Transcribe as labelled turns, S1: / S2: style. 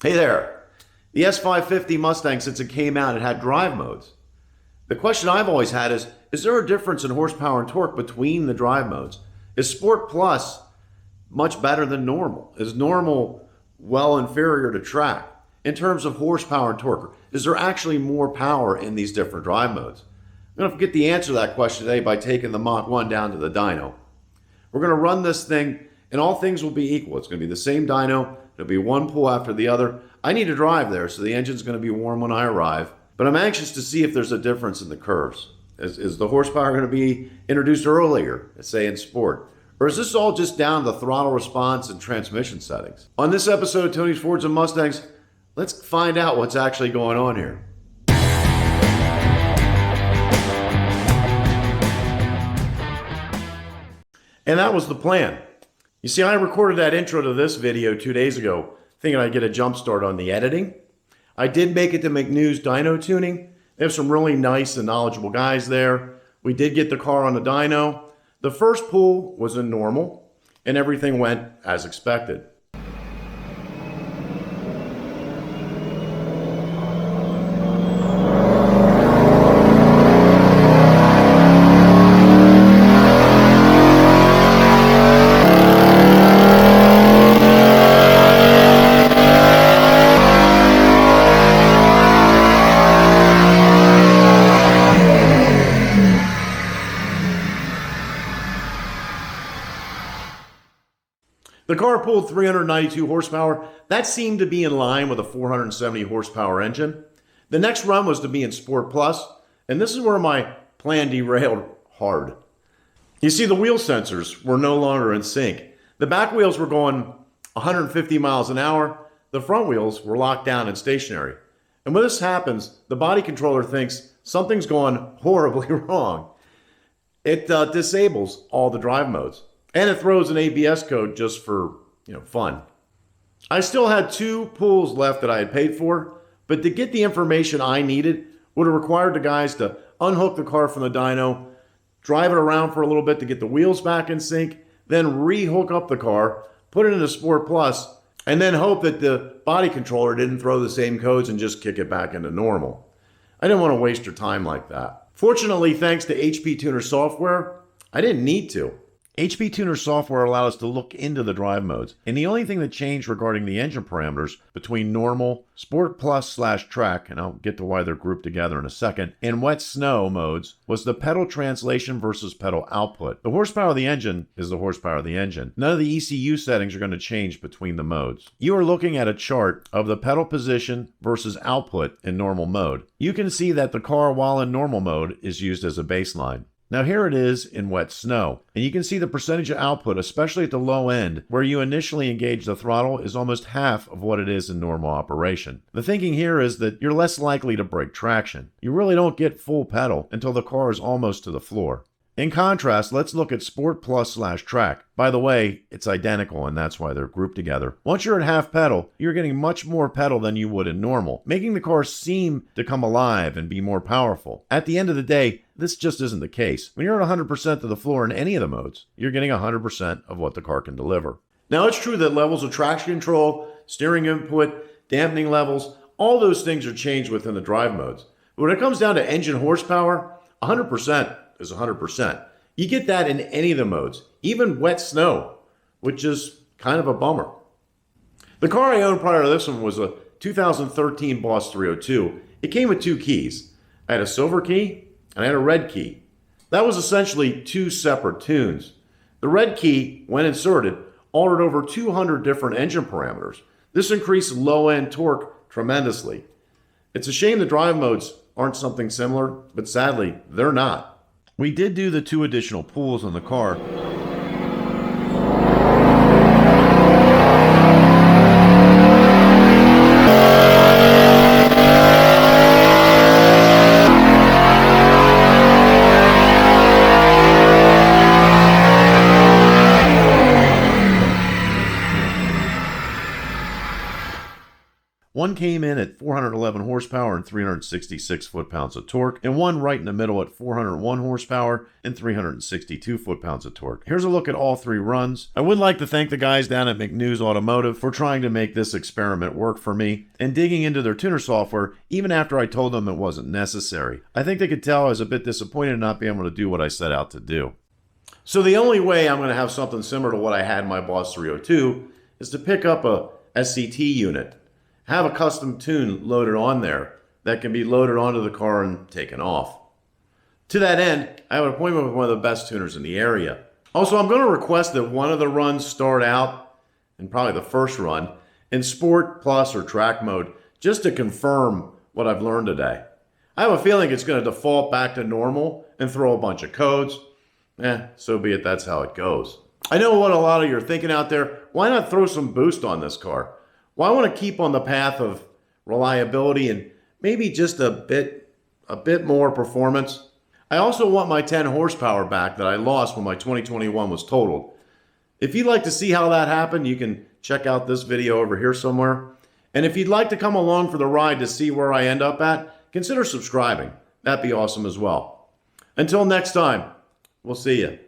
S1: Hey there. The S550 Mustang, since it came out, it had drive modes. The question I've always had is there a difference in horsepower and torque between the drive modes? Is Sport Plus much better than normal? Is normal well inferior to track in terms of horsepower and torque? Is there actually more power in these different drive modes? I'm going to get the answer to that question today by taking the Mach 1 down to the dyno. We're going to run this thing, and all things will be equal. It's going to be the same dyno. It'll be one pull after the other. I need to drive there, so the engine's going to be warm when I arrive. But I'm anxious to see if there's a difference in the curves. Is the horsepower going to be introduced earlier, say in sport? Or is this all just down to throttle response and transmission settings? On this episode of Tony's Fords and Mustangs, let's find out what's actually going on here. And that was the plan. You see, I recorded that intro to this video 2 days ago, thinking I'd get a jump start on the editing. I did make it to McNew's Dyno Tuning. They have some really nice and knowledgeable guys there. We did get the car on the dyno. The first pull was in normal, and everything went as expected. The car pulled 392 horsepower. That seemed to be in line with a 470 horsepower engine. The next run was to be in Sport Plus, and this is where my plan derailed hard. You see, the wheel sensors were no longer in sync. The back wheels were going 150 miles an hour. The front wheels were locked down and stationary. And when this happens, the body controller thinks something's gone horribly wrong. It disables all the drive modes. And it throws an ABS code just for, fun. I still had 2 pulls left that I had paid for, but to get the information I needed would have required the guys to unhook the car from the dyno, drive it around for a little bit to get the wheels back in sync, then re-hook up the car, put it into Sport Plus, and then hope that the body controller didn't throw the same codes and just kick it back into normal. I didn't want to waste your time like that. Fortunately, thanks to HP Tuner software, I didn't need to. HP Tuner software allowed us to look into the drive modes, and the only thing that changed regarding the engine parameters between normal, Sport Plus / track, and I'll get to why they're grouped together in a second, and wet snow modes was the pedal translation versus pedal output. The horsepower of the engine is the horsepower of the engine. None of the ECU settings are going to change between the modes. You are looking at a chart of the pedal position versus output in normal mode. You can see that the car, while in normal mode, is used as a baseline. Now here it is in wet snow, and you can see the percentage of output, especially at the low end, where you initially engage the throttle, is almost half of what it is in normal operation. The thinking here is that you're less likely to break traction. You really don't get full pedal until the car is almost to the floor. In contrast, let's look at Sport Plus / track. By the way, it's identical, and that's why they're grouped together. Once you're at half pedal, you're getting much more pedal than you would in normal, making the car seem to come alive and be more powerful. At the end of the day, this just isn't the case. When you're at 100% to the floor in any of the modes, you're getting 100% of what the car can deliver. Now, it's true that levels of traction control, steering input, dampening levels, all those things are changed within the drive modes. But when it comes down to engine horsepower, 100% is 100%. You get that in any of the modes, even wet snow, which is kind of a bummer. The car I owned prior to this one was a 2013 Boss 302. It came with 2 keys. I had a silver key and I had a red key. That was essentially 2 separate tunes. The red key, when inserted, altered over 200 different engine parameters. This increased low-end torque tremendously. It's a shame the drive modes aren't something similar, but sadly, they're not. We did do the 2 additional pulls on the car. One came in at 411 horsepower and 366 foot-pounds of torque, and one right in the middle at 401 horsepower and 362 foot-pounds of torque. Here's a look at all three runs. I would like to thank the guys down at McNews Automotive for trying to make this experiment work for me and digging into their tuner software even after I told them it wasn't necessary. I think they could tell I was a bit disappointed in not being able to do what I set out to do. So the only way I'm going to have something similar to what I had in my Boss 302 is to pick up a SCT unit, have a custom tune loaded on there that can be loaded onto the car and taken off. To that end, I have an appointment with one of the best tuners in the area. Also, I'm going to request that one of the runs start out, and probably the first run, in Sport, Plus, or Track mode, just to confirm what I've learned today. I have a feeling it's going to default back to normal and throw a bunch of codes. So be it, that's how it goes. I know what a lot of you are thinking out there. Why not throw some boost on this car? Well, I want to keep on the path of reliability and maybe just a bit more performance. I also want my 10 horsepower back that I lost when my 2021 was totaled. If you'd like to see how that happened, you can check out this video over here somewhere. And if you'd like to come along for the ride to see where I end up at, consider subscribing. That'd be awesome as well. Until next time, we'll see you.